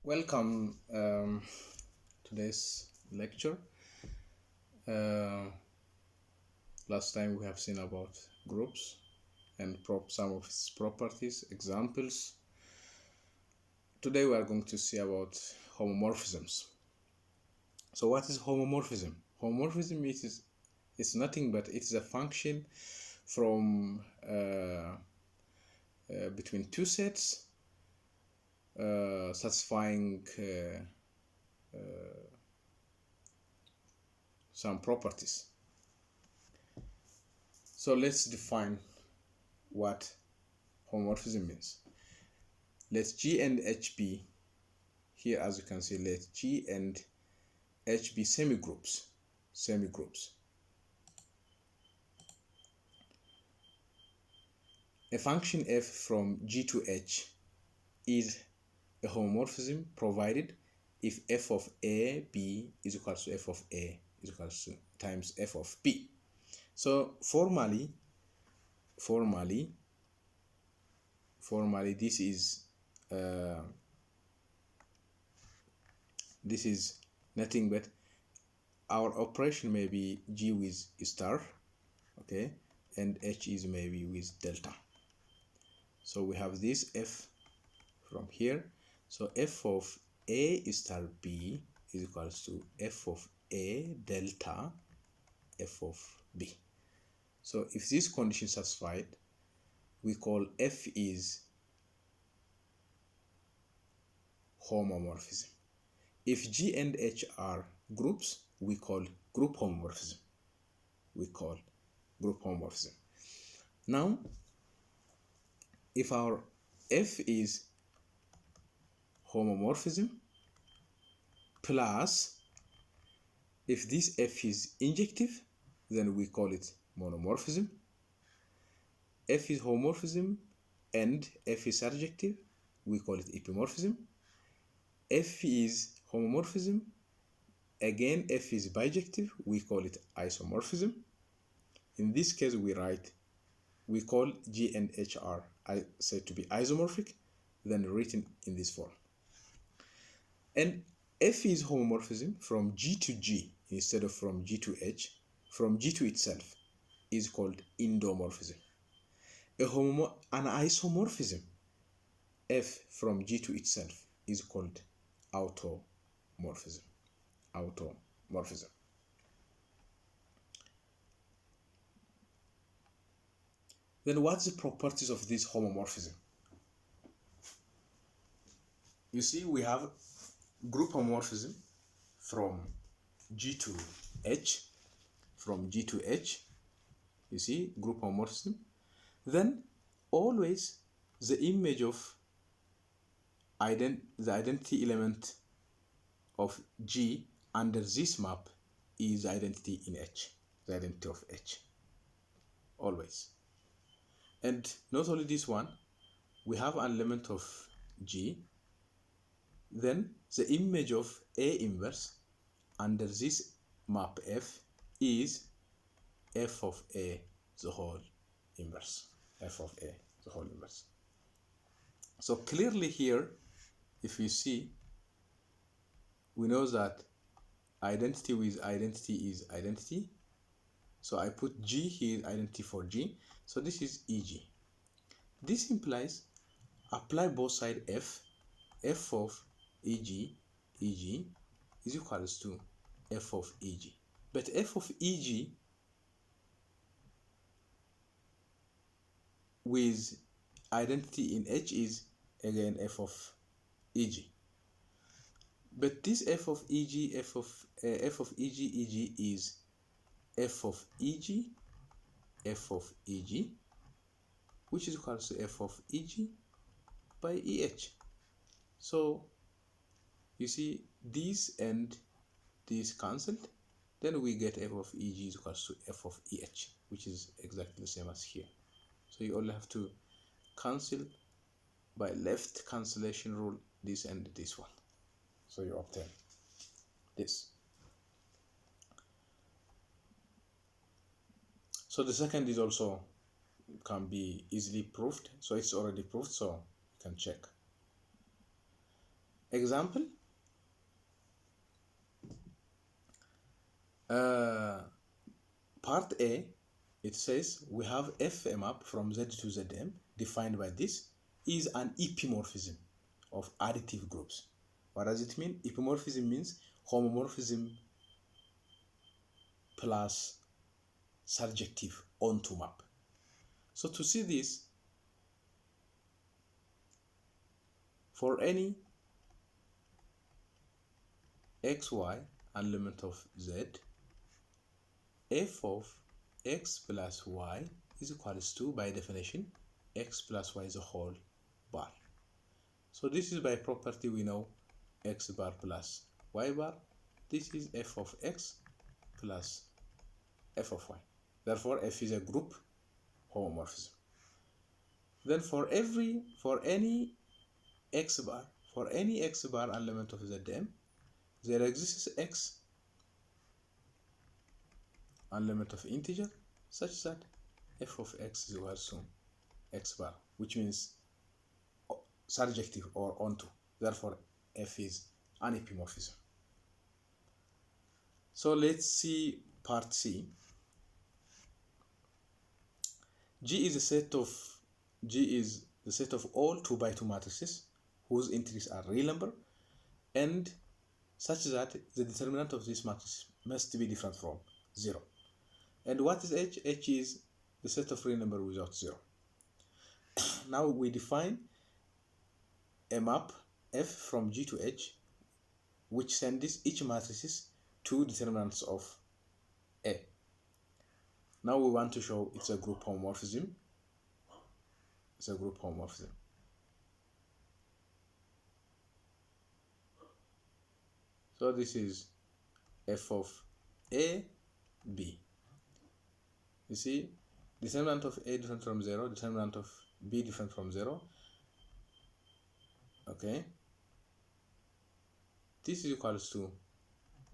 Welcome today's lecture. Last time we have seen about groups and some of its properties, examples. Today we are going to see about homomorphisms. So what is homomorphism? Homomorphism is nothing but it is a function from between two sets satisfying some properties. So let's define what homomorphism means. Let G and H be, here as you can see, let G and H be semigroups. A function f from G to H is a homomorphism provided if f of a b is equal to f of a is equal to times f of b. So formally this is nothing but our operation may be G with star, okay, and H is maybe with delta. So we have this f from here. So f of a star b is equal to f of a delta f of b. So if this condition is satisfied, we call f is homomorphism. If G and H are groups, we call group homomorphism. Now, if our f is homomorphism plus, if this f is injective, then we call it monomorphism. F is homomorphism and f is surjective, we call it epimorphism. F is homomorphism, again f is bijective, we call it isomorphism. In this case we call G and H are said to be isomorphic, then written in this form. And f is homomorphism from G to G instead of from G to H, from G to itself, is called endomorphism. An isomorphism, f from G to itself, is called automorphism. Then what's the properties of this homomorphism? You see, we have group homomorphism from G to H, you see, group homomorphism. Then always the image of the identity element of G under this map is the identity in H, the identity of H, always. And not only this one, we have an element of G, then the image of A inverse under this map F is f of A the whole inverse, So clearly here, if you see, we know that identity with identity is identity. So I put G here, identity for G. So this is EG. This implies apply both sides f of EG is equals to f of EG. But f of EG with identity in H is again f of EG. But this f of EG is f of EG, which is equal to f of EG by EH. So you see, this and this cancelled, then we get f of EG is equal to f of EH, which is exactly the same as here. So you only have to cancel by left cancellation rule this and this one. So you obtain this. So the second is also can be easily proved. So it's already proved, so you can check. Example, part A, it says we have f map from Z to Zm defined by this is an epimorphism of additive groups. What does it mean? Epimorphism means homomorphism plus surjective onto map. So to see this, for any xy element of Z, f of x plus y is equals to, by definition, x plus y is a whole bar. So this is by property we know x bar plus y bar. This is f of x plus f of y. Therefore, f is a group homomorphism. Then for any x bar element of Zm, there exists x element of integer such that f of x is equal to x bar, which means surjective or onto. Therefore, f is an epimorphism. So let's see part C. G is the set of all 2 by 2 matrices whose entries are real number and such that the determinant of this matrix must be different from 0. And what is H? H is the set of real number without 0. Now we define a map F from G to H, which sends each matrices to determinants of A. Now we want to show it's a group homomorphism. It's a group homomorphism. So this is f of A, B. You see, determinant of A different from 0, determinant of B different from 0. Okay. This is equals to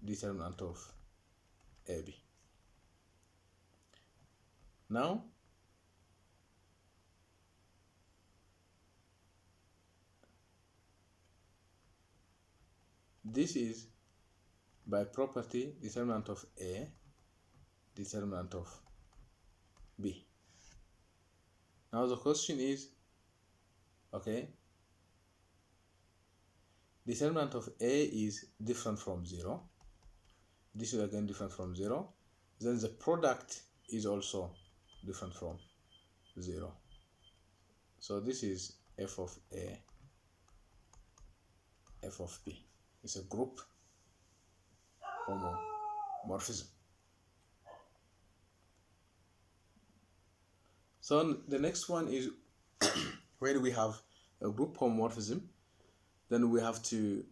determinant of AB. Now, this is by property determinant of A, determinant of B. Now the question is, okay, determinant of A is different from 0. This is again different from 0. Then the product is also different from 0. So this is f of A, f of B. It's a group homomorphism. So the next one is when we have a group homomorphism, then we have to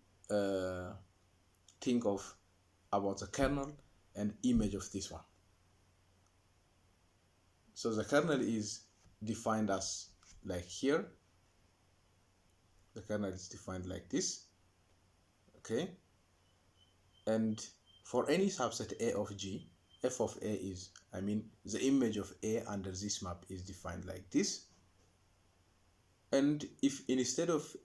think of about the kernel and image of this one. So the kernel is defined as like here. The kernel is defined like this. Okay. And for any subset A of G, f of A is, the image of A under this map is defined like this. And if instead of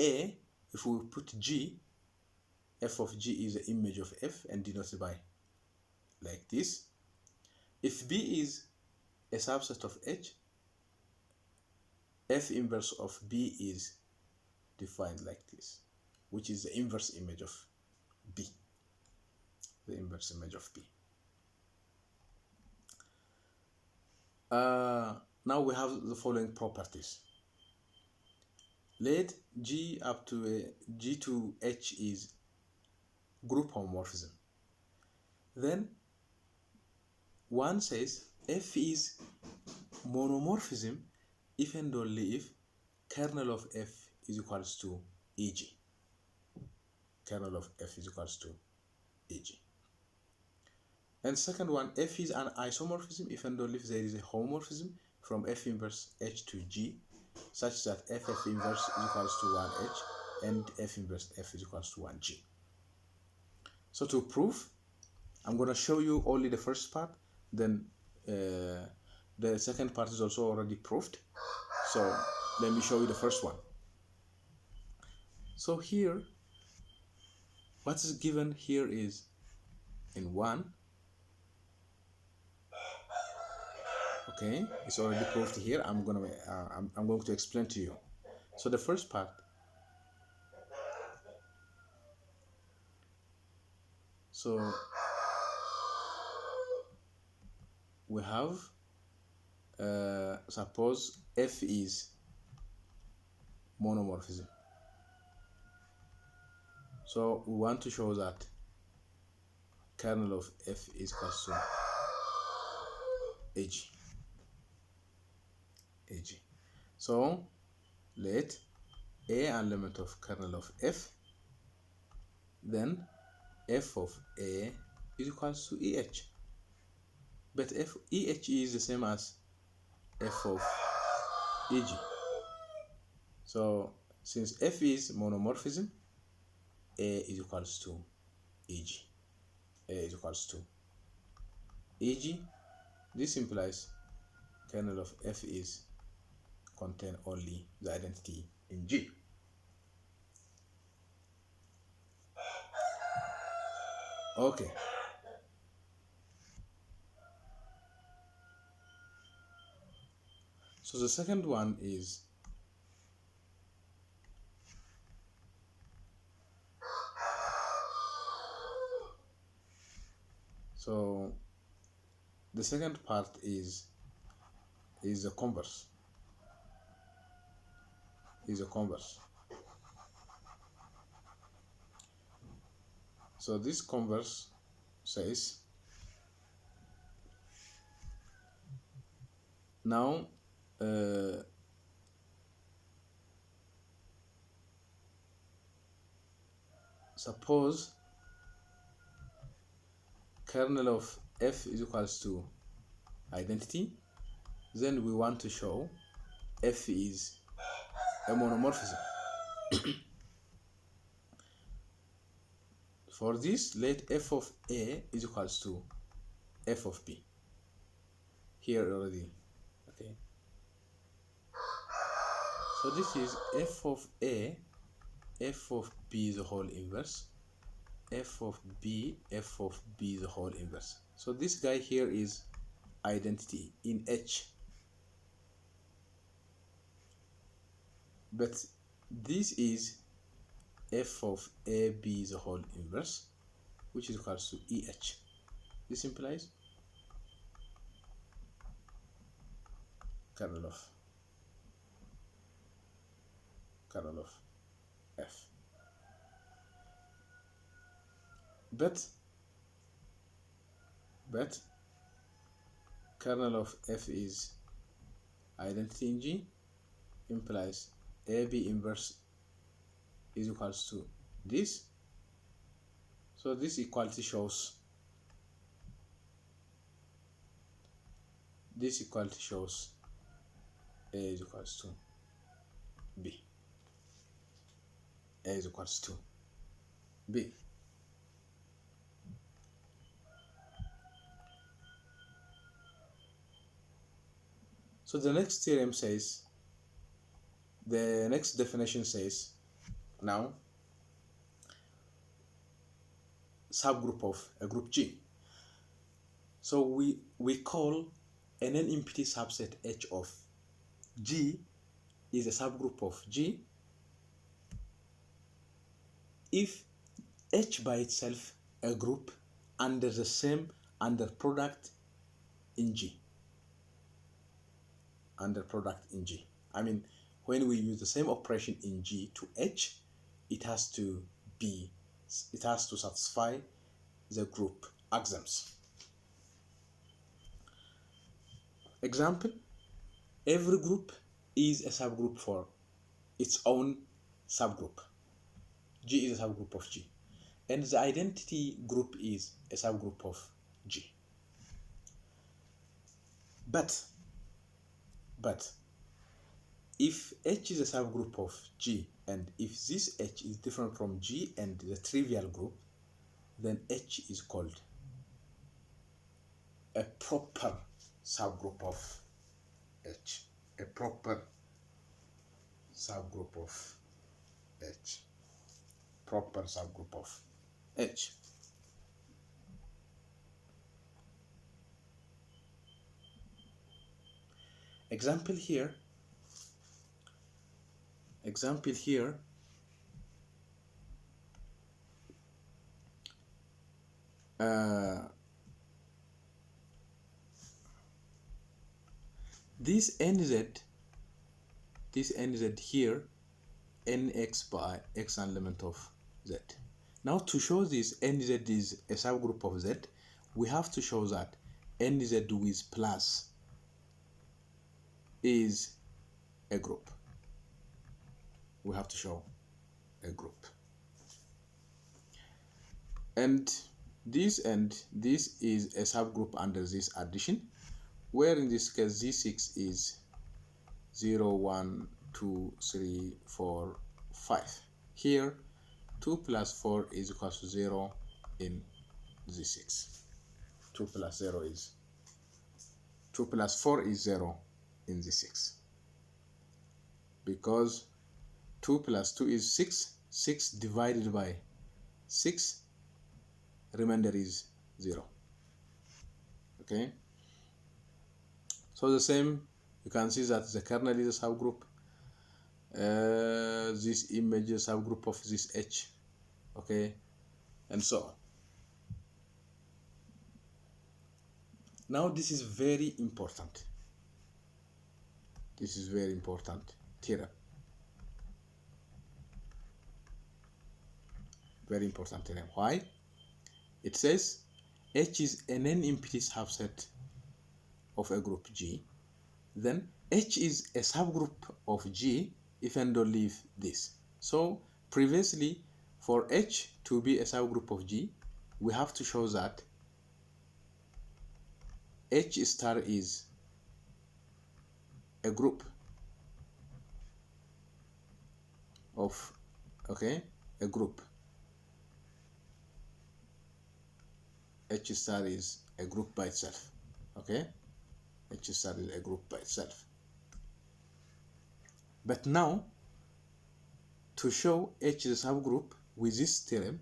A, if we put G, f of G is the image of F and denoted by like this. If B is a subset of H, F inverse of B is defined like this, which is the inverse image of B. The inverse image of B. Now we have the following properties. Let G up to G to H is group homomorphism. Then one says F is monomorphism if and only if kernel of F is equals to EG. Kernel of F is equals to EG. And second one, F is an isomorphism if and only if there is a homomorphism from F inverse H to G, such that F inverse is equals to 1H and F inverse F is equals to 1G. So to prove, I'm going to show you only the first part, then the second part is also already proved. So let me show you the first one. So here, what is given here is in 1. Okay, it's already proved here. I'm going to explain to you. So the first part, so we have suppose F is monomorphism. So we want to show that kernel of F is equal to AG. AG. So let A an element of kernel of F, then F of A is equal to EH. But EH is the same as F of EG. So since F is monomorphism, A is equals to EG. A is equals to EG. This implies kernel of F is contain only the identity in G. Okay. So the second one is so the second part is the converse. Is a converse. So this converse says now suppose kernel of F is equals to identity, then we want to show F is a monomorphism. For this, let F of A is equals to F of B. Here already, okay. So this is F of A, F of B the whole inverse, F of B, F of B the whole inverse. So this guy here is identity in H. But this is F of AB the whole inverse, which is equals to EH. This implies kernel of F. But kernel of F is identity in G implies AB inverse is equals to this. So this equality shows A is equals to B. A is equals to B. So the next theorem says, the next definition says, now subgroup of a group G. So we call a non-empty subset H of G is a subgroup of G if H by itself a group under the same under product in G. Under product in G. I mean, when we use the same operation in G to H, it has to satisfy the group axioms. Example, every group is a subgroup for its own subgroup. G is a subgroup of G. And the identity group is a subgroup of G. But if H is a subgroup of G, and if this H is different from G and the trivial group, then H is called a proper subgroup of H. A proper subgroup of H. proper subgroup of H. Example here, this NZ here, nx by x an element of Z. Now to show this NZ is a subgroup of Z, we have to show that NZ with plus is a group. We have to show a group. And this is a subgroup under this addition, where in this case Z6 is 0, 1, 2, 3, 4, 5. Here 2 plus 4 is equal to 0 in Z6. 2 plus 4 is 0 in Z6. Because 2 plus 2 is 6. 6 divided by 6, remainder is 0. Okay? So the same, you can see that the kernel is a subgroup. This image is a subgroup of this H. Okay? And so on. Now this is very important. This is very important theorem. Very important theorem. Why? It says H is an n-empty subset of a group G. Then H is a subgroup of G if and only if this. So previously, for H to be a subgroup of G, we have to show that H star is a group of, okay, a group. H star is a group by itself. Okay, H star is a group by itself. But now, to show H is a subgroup with this theorem,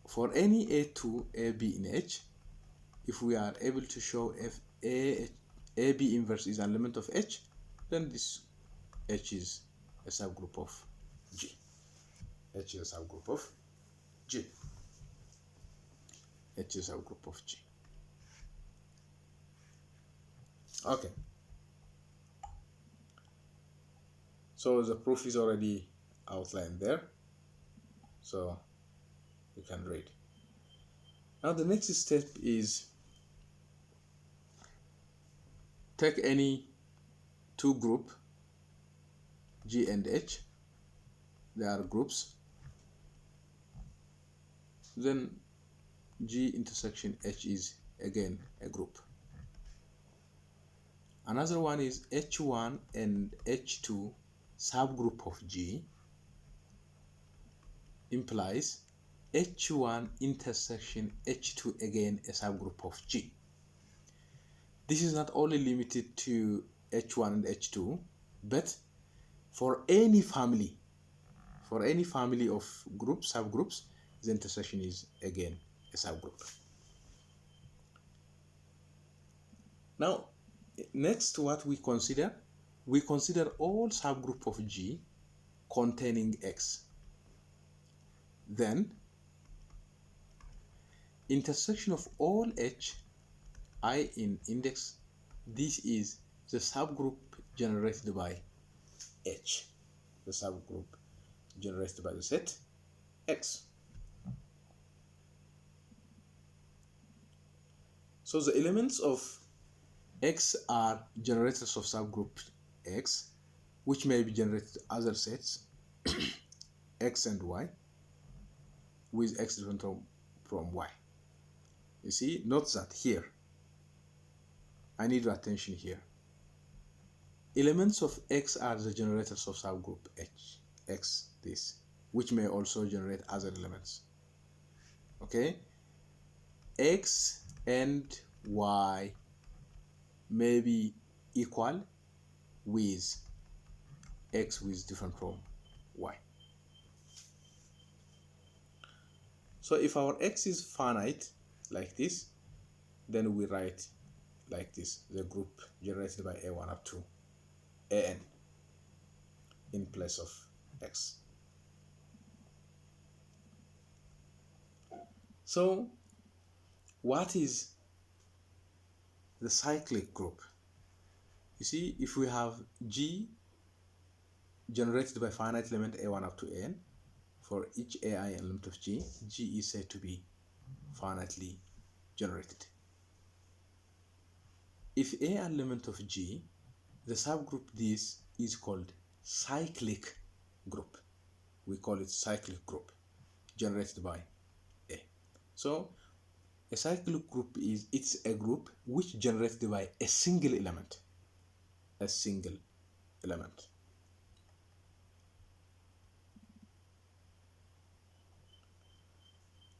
for any A2, AB in H, if we are able to show if AB inverse is an element of H, then this H is a subgroup of G. H is a subgroup of G. H is a subgroup of G. Okay. So the proof is already outlined there. So you can read. Now the next step is take any two group G and H. They are groups. Then G intersection H is again a group. Another one is H1 and H2 subgroup of G implies H1 intersection H2 again a subgroup of G. This is not only limited to H1 and H2, but for any family of groups, subgroups, the intersection is again a subgroup. Now, next what we consider all subgroup of G containing X. Then, intersection of all H, I in index, this is the subgroup generated by H, the subgroup generated by the set X. So the elements of X are generators of subgroup X, which may be generated other sets X and Y with X different from Y. You see, note that here, I need your attention here. Elements of X are the generators of subgroup X, this, which may also generate other elements. Okay? X and Y may be equal with X with different from Y. So if our X is finite like this, then we write like this, the group generated by A1 up to AN in place of X. So what is the cyclic group? You see, if we have G generated by finite element A1 up to N, for each AI element of G, G is said to be finitely generated. If A element of G, the subgroup this is called cyclic group. We call it cyclic group generated by A. So a cyclic group it's a group which generated by a single element. A single element.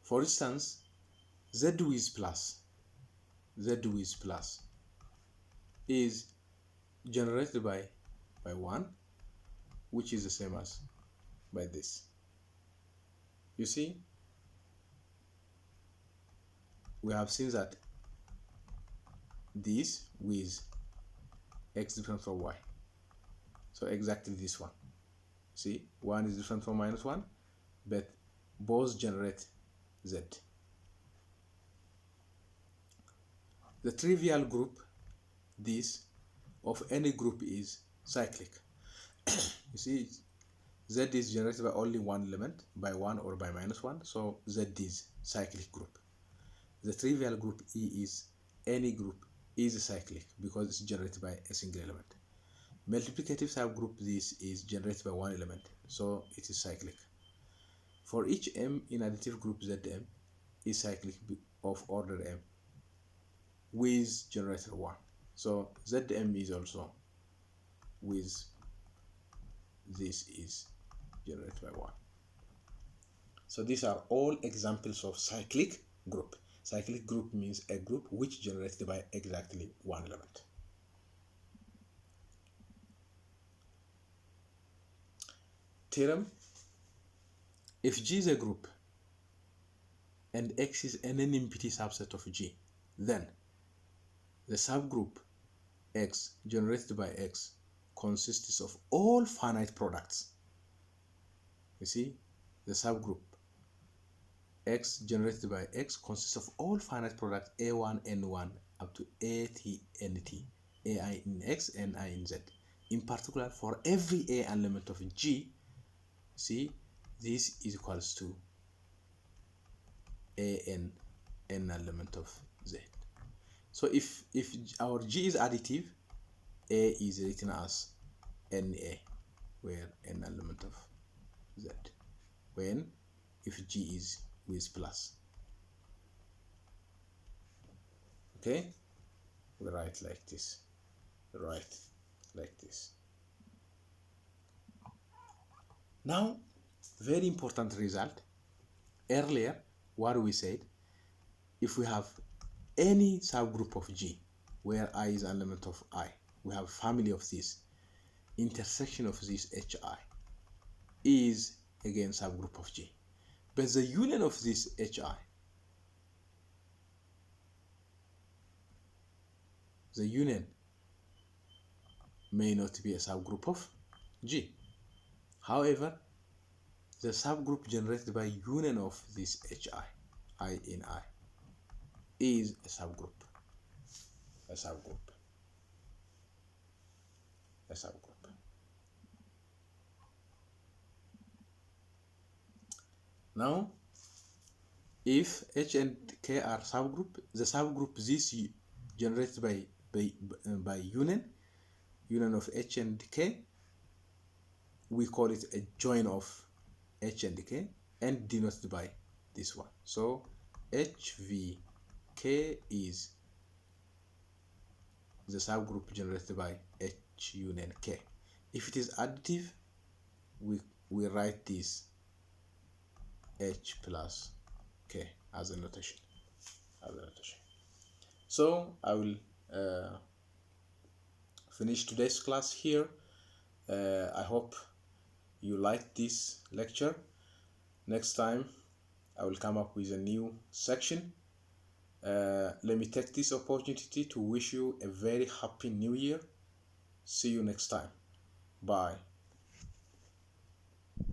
For instance, Z with plus is generated by 1, which is the same as by this. You see, we have seen that this with X different from Y. So exactly this one. See, 1 is different from -1, but both generate Z. The trivial group, this, of any group is cyclic. You see, Z is generated by only one element, by 1 or by -1, so Z is cyclic group. The trivial group E is any group is cyclic because it's generated by a single element. Multiplicative subgroup this is generated by one element, so it is cyclic. For each M in additive group Zm is cyclic of order M with generator 1. So Zm is also with this is generated by 1. So these are all examples of cyclic group. Cyclic group means a group which generated by exactly one element. Theorem: if G is a group and X is an NMPT subset of G, then the subgroup X generated by X consists of all finite products. You see, the subgroup X generated by X consists of all finite products A1, N1 up to AT, AI in X and I in Z. In particular, for every A element of G, see, this is equals to N element of Z. So if our G is additive, A is written as NA, where N element of Z. When if G is with plus. Okay, we write like this. Write like this. Now, very important result. Earlier, what we said, if we have any subgroup of G, where I is an element of I, we have family of this, intersection of this HI is again subgroup of G. But the union of this HI, the union may not be a subgroup of G. However, the subgroup generated by union of this HI, I in I, is a subgroup. A subgroup. A subgroup. Now, if H and K are subgroup, the subgroup this generated by union of H and K, we call it a join of H and K and denoted by this one. So HVK is the subgroup generated by H union K. If it is additive, we write this H plus K as a notation. So I will finish today's class here. I hope you liked this lecture. Next time I will come up with a new section. Let me take this opportunity to wish you a very happy new year. See you next time. Bye.